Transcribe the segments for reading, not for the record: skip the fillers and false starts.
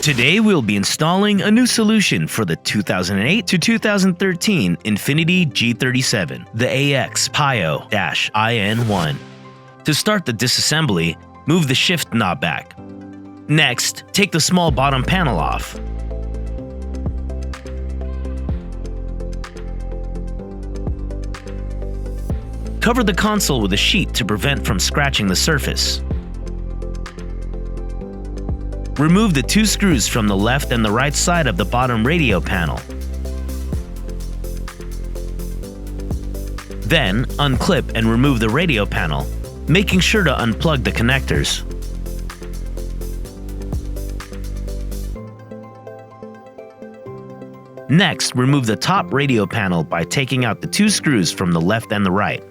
Today we'll be installing a new solution for the 2008 to 2013 Infiniti G37, the AXPIO-IN1. To start the disassembly, move the shift knob back. Next, take the small bottom panel off. Cover the console with a sheet to prevent from scratching the surface. Remove the two screws from the left and the right side of the bottom radio panel. Then, unclip and remove the radio panel, making sure to unplug the connectors. Next, remove the top radio panel by taking out the two screws from the left and the right.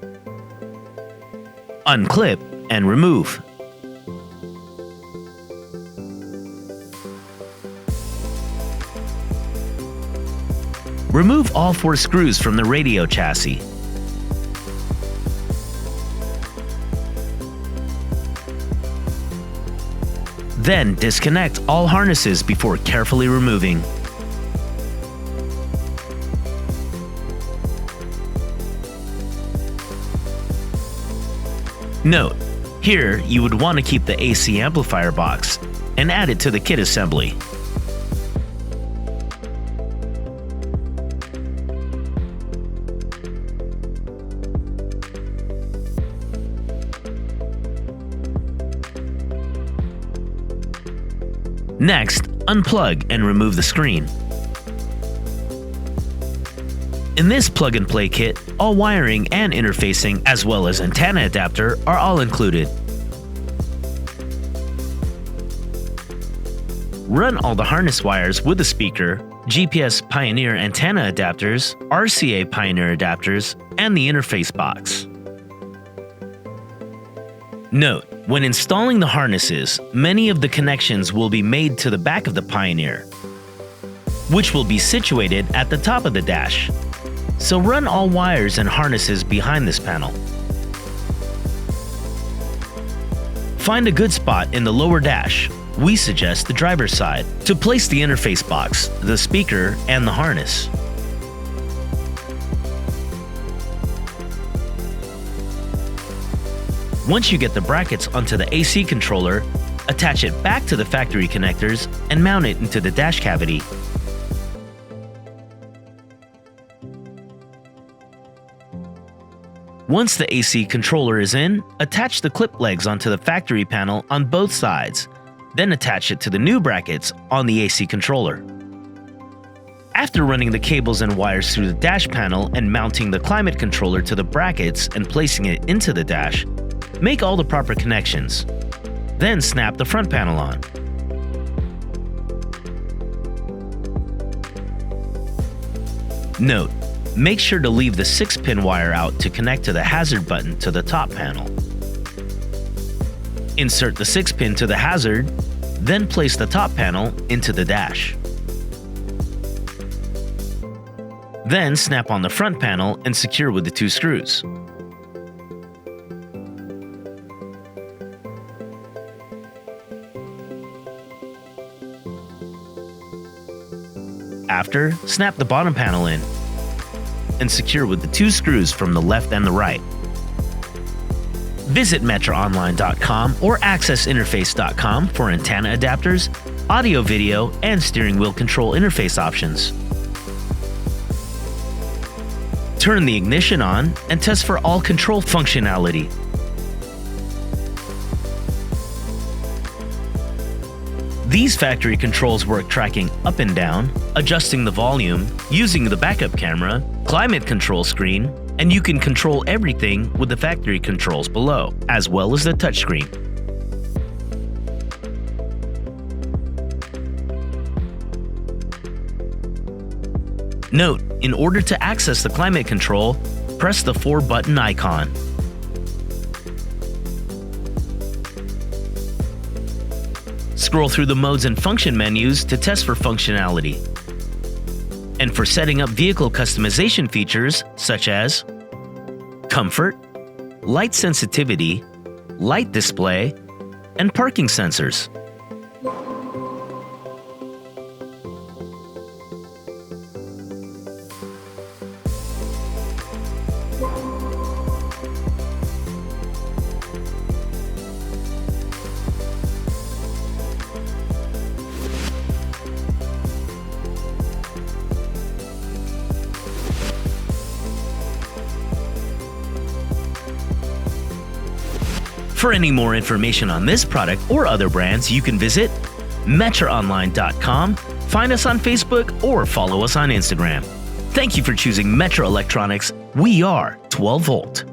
Unclip and remove. Remove all four screws from the radio chassis. Then disconnect all harnesses before carefully removing. Note: here you would want to keep the AC amplifier box and add it to the kit assembly. Next, unplug and remove the screen. In this plug-and-play kit, all wiring and interfacing as well as antenna adapter are all included. Run all the harness wires with the speaker, GPS Pioneer antenna adapters, RCA Pioneer adapters, and the interface box. Note: when installing the harnesses, many of the connections will be made to the back of the Pioneer, which will be situated at the top of the dash. So run all wires and harnesses behind this panel. Find a good spot in the lower dash, we suggest the driver's side, to place the interface box, the speaker, and the harness. Once you get the brackets onto the AC controller, attach it back to the factory connectors and mount it into the dash cavity. Once the AC controller is in, attach the clip legs onto the factory panel on both sides, then attach it to the new brackets on the AC controller. After running the cables and wires through the dash panel and mounting the climate controller to the brackets and placing it into the dash, make all the proper connections. Then snap the front panel on. Note: make sure to leave the 6-pin wire out to connect to the hazard button to the top panel. Insert the 6-pin to the hazard, then place the top panel into the dash. Then snap on the front panel and secure with the two screws. After, snap the bottom panel in and secure with the two screws from the left and the right. Visit metraonline.com or accessinterface.com for antenna adapters, audio, video, and steering wheel control interface options. Turn the ignition on and test for all control functionality. These factory controls work tracking up and down, adjusting the volume, using the backup camera, climate control screen, and you can control everything with the factory controls below, as well as the touchscreen. Note: in order to access the climate control, press the 4-button icon. Scroll through the modes and function menus to test for functionality. And for setting up vehicle customization features such as comfort, light sensitivity, light display, and parking sensors. For any more information on this product or other brands, you can visit metraonline.com, find us on Facebook, or follow us on Instagram. Thank you for choosing Metra Electronics. We are 12 volt.